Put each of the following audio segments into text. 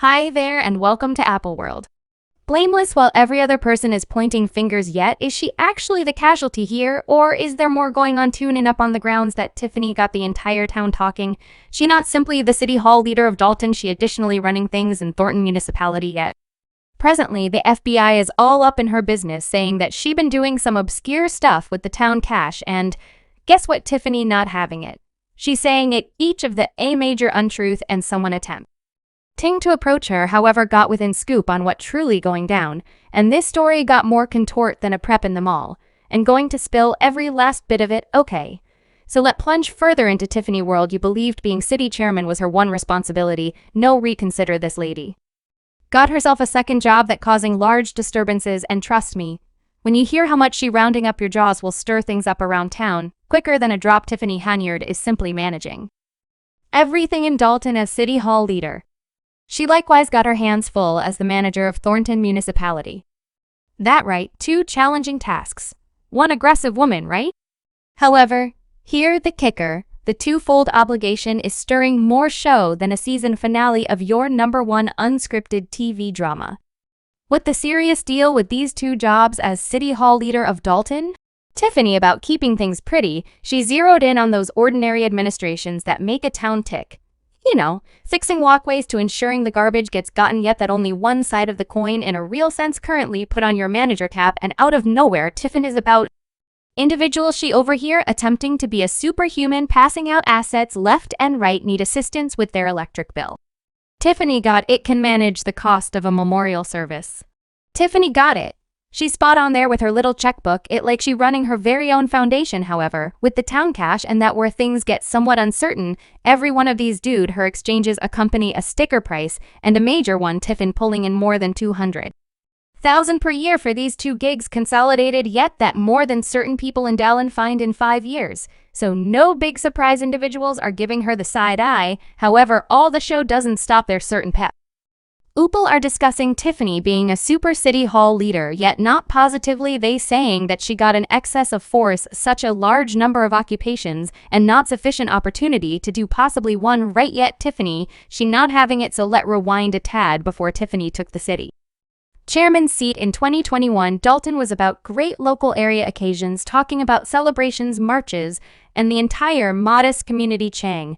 Hi there and welcome to Apple World. Blameless while every other person is pointing fingers, yet is she actually the casualty here, or is there more going on tuning up on the grounds that Tiffany got the entire town talking? She not simply the city hall leader of Dalton, she additionally running things in Thornton municipality yet. Presently, the FBI is all up in her business, saying that she been doing some obscure stuff with the town cash, and guess what, Tiffany not having it. She's saying it each of the a major untruth and someone attempt. Ting to approach her, however, got within scoop on what truly going down, and this story got more contort than a prep in the mall, and going to spill every last bit of it, okay. So let plunge further into Tiffany world. You believed being city chairman was her one responsibility, no reconsider this lady. Got herself a second job that causing large disturbances, and trust me, when you hear how much she rounding up your jaws will stir things up around town, quicker than a drop. Tiffany Henyard is simply managing everything in Dalton as city hall leader. She likewise got her hands full as the manager of Thornton municipality. That right, two challenging tasks. One aggressive woman, right? However, here the kicker, the twofold obligation is stirring more show than a season finale of your #1 unscripted TV drama. What the serious deal with these two jobs as city hall leader of Dalton? Tiffany about keeping things pretty, she zeroed in on those ordinary administrations that make a town tick. You know, fixing walkways to ensuring the garbage gets gotten, yet that only one side of the coin in a real sense currently put on your manager cap, and out of nowhere Tiffany is about individuals she over here attempting to be a superhuman, passing out assets left and right, need assistance with their electric bill. Tiffany got it, can manage the cost of a memorial service. Tiffany got it. She's spot on there with her little checkbook, it like she running her very own foundation. However, with the town cash and that where things get somewhat uncertain, every one of these dude her exchanges accompany a sticker price, and a major one, Tiffin pulling in more than $200,000 per year for these two gigs consolidated, yet that more than certain people in Dalton find in 5 years. So no big surprise individuals are giving her the side eye. However, all the show doesn't stop there. Certain pep Oopal are discussing Tiffany being a super city hall leader, yet not positively. They saying that she got an excess of force, such a large number of occupations, and not sufficient opportunity to do possibly one right, yet Tiffany, she not having it. So let rewind a tad before Tiffany took the city chairman's seat in 2021. Dalton was about great local area occasions, talking about celebrations, marches, and the entire modest community chang.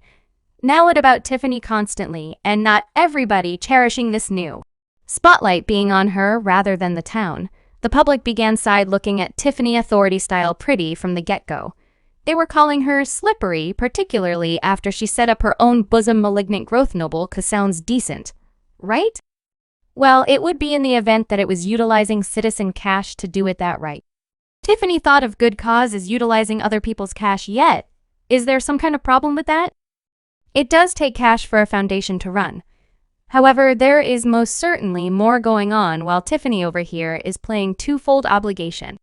Now it about Tiffany constantly, and not everybody cherishing this new spotlight being on her rather than the town. The public began side looking at Tiffany authority style pretty from the get-go. They were calling her slippery, particularly after she set up her own bosom malignant growth noble, 'cause sounds decent, right? Well, it would be in the event that it was utilizing citizen cash to do it that right. Tiffany thought of good cause as utilizing other people's cash, yet is there some kind of problem with that? It does take cash for a foundation to run. However, there is most certainly more going on while Tiffany over here is playing twofold obligation.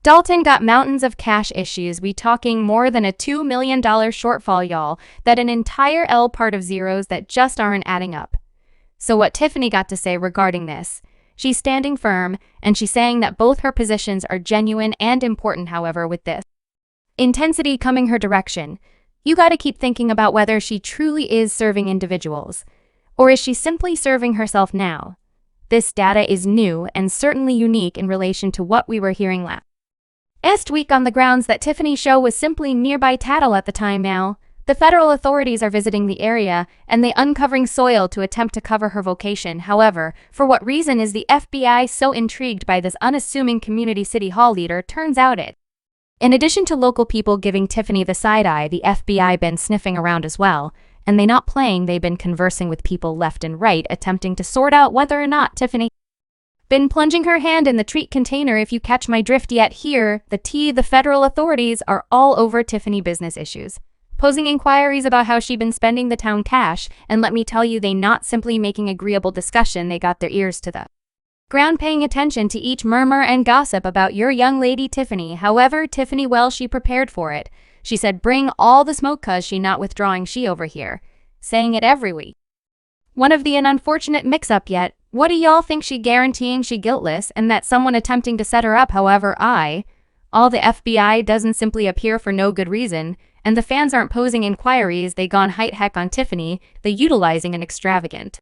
Dalton got mountains of cash issues. We talking more than a $2 million shortfall, y'all, that an entire L part of zeros that just aren't adding up. So what Tiffany got to say regarding this? She's standing firm, and she's saying that both her positions are genuine and important. However, with this intensity coming her direction, you gotta keep thinking about whether she truly is serving individuals, or is she simply serving herself now? This data is new and certainly unique in relation to what we were hearing last week on the grounds that Tiffany's show was simply nearby tattle at the time. Now, the federal authorities are visiting the area and they uncovering soil to attempt to cover her vocation. However, for what reason is the FBI so intrigued by this unassuming community city hall leader? Turns out in addition to local people giving Tiffany the side eye, the FBI been sniffing around as well, and they not playing. They've been conversing with people left and right, attempting to sort out whether or not Tiffany been plunging her hand in the treat container, if you catch my drift. Yet here, the federal authorities are all over Tiffany business issues, posing inquiries about how she been spending the town cash, and let me tell you, they not simply making agreeable discussion. They got their ears to the ground, paying attention to each murmur and gossip about your young lady Tiffany. However, Tiffany, well, she prepared for it. She said bring all the smoke, 'cause she not withdrawing. She over here saying it every week. One of the unfortunate mix-up yet. What do y'all think? She guaranteeing she guiltless and that someone attempting to set her up. However, all the FBI doesn't simply appear for no good reason, and the fans aren't posing inquiries. They gone height heck on Tiffany, they utilizing an extravagant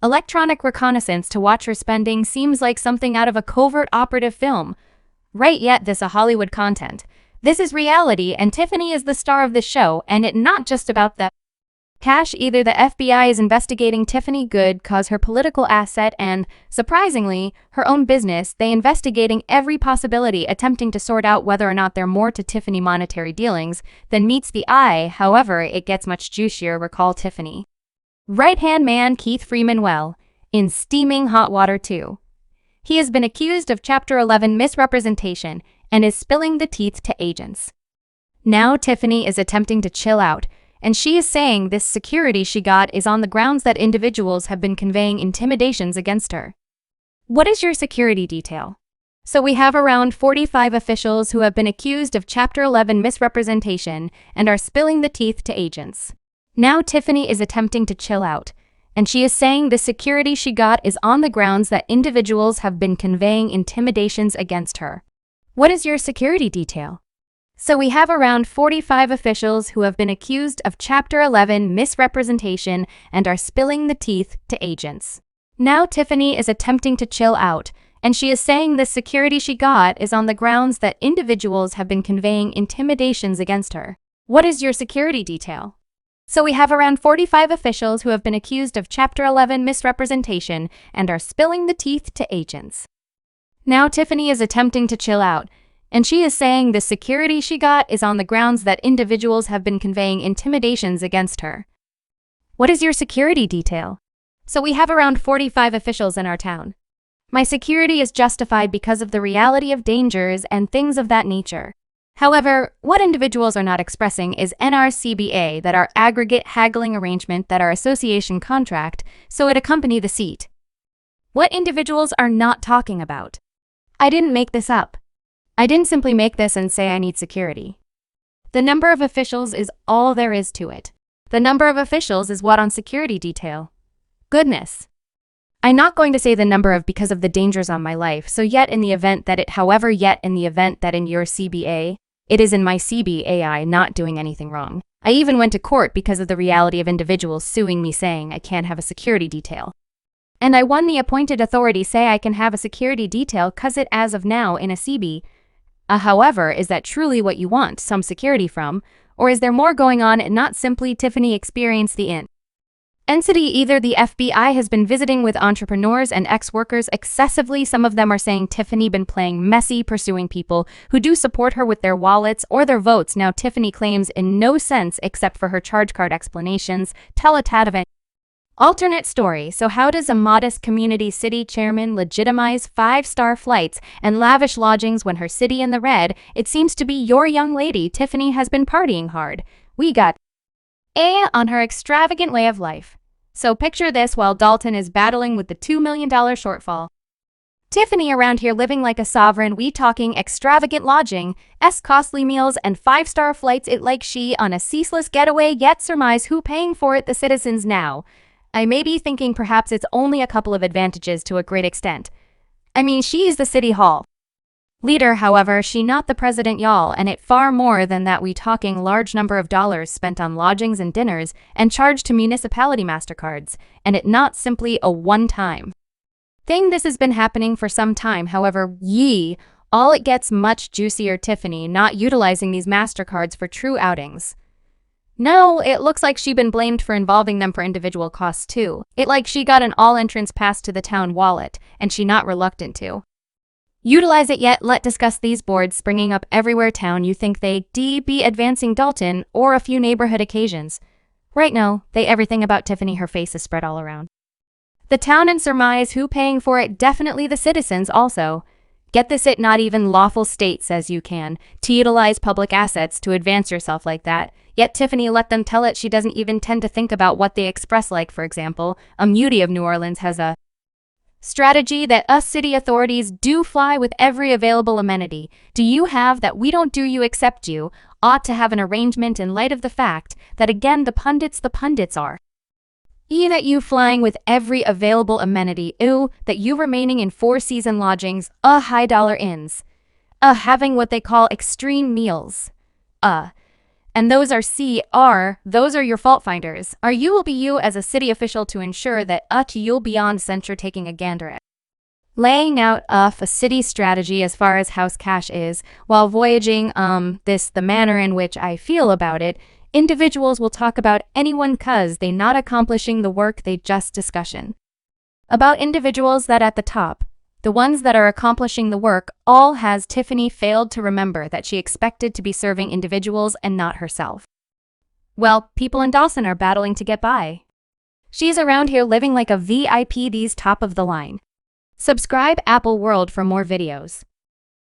Electronic reconnaissance to watch her spending seems like something out of a covert operative film. Right, yet this a Hollywood content. This is reality, and Tiffany is the star of the show, and it not just about the cash either. The FBI is investigating Tiffany Good cause her political asset and, surprisingly, her own business. They investigating every possibility, attempting to sort out whether or not there more to Tiffany monetary dealings than meets the eye. However, it gets much juicier. Recall Tiffany right-hand man Keith Freeman well in steaming hot water too. He has been accused of Chapter 11 misrepresentation and is spilling the teeth to agents. Now Tiffany is attempting to chill out, and she is saying this security she got is on the grounds that individuals have been conveying intimidations against her. What is your security detail? So we have around 45 officials who have been accused of Chapter 11 misrepresentation and are spilling the teeth to agents. Now Tiffany is attempting to chill out, and she is saying the security she got is on the grounds that individuals have been conveying intimidations against her. What is your security detail? So we have around 45 officials who have been accused of Chapter 11 misrepresentation and are spilling the teeth to agents. Now Tiffany is attempting to chill out, and she is saying the security she got is on the grounds that individuals have been conveying intimidations against her. What is your security detail? So we have around 45 officials who have been accused of Chapter 11 misrepresentation and are spilling the teeth to agents. Now Tiffany is attempting to chill out, and she is saying the security she got is on the grounds that individuals have been conveying intimidations against her. What is your security detail? So we have around 45 officials in our town. My security is justified because of the reality of dangers and things of that nature. However, what individuals are not expressing is NRCBA, that our aggregate haggling arrangement, that our association contract, so it accompany the seat. What individuals are not talking about? I didn't make this up. I didn't simply make this and say I need security. The number of officials is all there is to it. The number of officials is what on security detail. Goodness. I'm not going to say the number of because of the dangers on my life, so yet in the event that in your CBA, it is in my CBAI not doing anything wrong. I even went to court because of the reality of individuals suing me saying I can't have a security detail. And I won. The appointed authority say I can have a security detail cause it as of now in a CB. However, is that truly what you want, some security from, or is there more going on and not simply Tiffany experience the entity? Either the FBI has been visiting with entrepreneurs and ex-workers excessively. Some of them are saying Tiffany been playing messy, pursuing people who do support her with their wallets or their votes. Now Tiffany claims in no sense except for her charge card explanations tell a tad of an alternate story. So how does a modest community city chairman legitimize 5-star flights and lavish lodgings when her city in the red? It seems to be your young lady Tiffany has been partying hard. We got on her extravagant way of life. So picture this while Dalton is battling with the $2 million shortfall. Tiffany around here living like a sovereign. We talking extravagant lodging, costly meals, and 5-star flights. It like she on a ceaseless getaway, yet surmise who paying for it? The citizens. Now I may be thinking perhaps it's only a couple of advantages to a great extent. I mean, she is the city hall leader, however, she not the president, y'all, and it far more than that. We talking large number of dollars spent on lodgings and dinners and charged to municipality MasterCards, and it not simply a one-time thing. This has been happening for some time. However, all it gets much juicier. Tiffany not utilizing these MasterCards for true outings. No, it looks like she been blamed for involving them for individual costs too. It like she got an all-entrance pass to the town wallet, and she not reluctant to utilize it yet. Let discuss these boards springing up everywhere town. You think they be advancing Dalton or a few neighborhood occasions. Right now, they everything about Tiffany. Her face is spread all around the town and surmise who paying for it. Definitely the citizens also. Get this, it not even lawful state says you can to utilize public assets to advance yourself like that. Yet Tiffany let them tell it. She doesn't even tend to think about what they express. Like for example, a Muty of New Orleans has a strategy that us city authorities do fly with every available amenity. Do you have that? We don't. Do you accept? You ought to have an arrangement in light of the fact that again the pundits are that you flying with every available amenity, that you remaining in 4-season lodgings, high dollar inns, having what they call extreme meals, And those are CR, those are your fault finders. Are you will be you as a city official to ensure that you'll beyond censure taking a gander at. Laying out a city strategy as far as house cash is, while voyaging the manner in which I feel about it, individuals will talk about anyone cause they not accomplishing the work they just discussion. About individuals that at the top, the ones that are accomplishing the work, all has Tiffany failed to remember that she expected to be serving individuals and not herself. Well, people in Dawson are battling to get by. She's around here living like a VIP, these top of the line. Subscribe Apple World for more videos.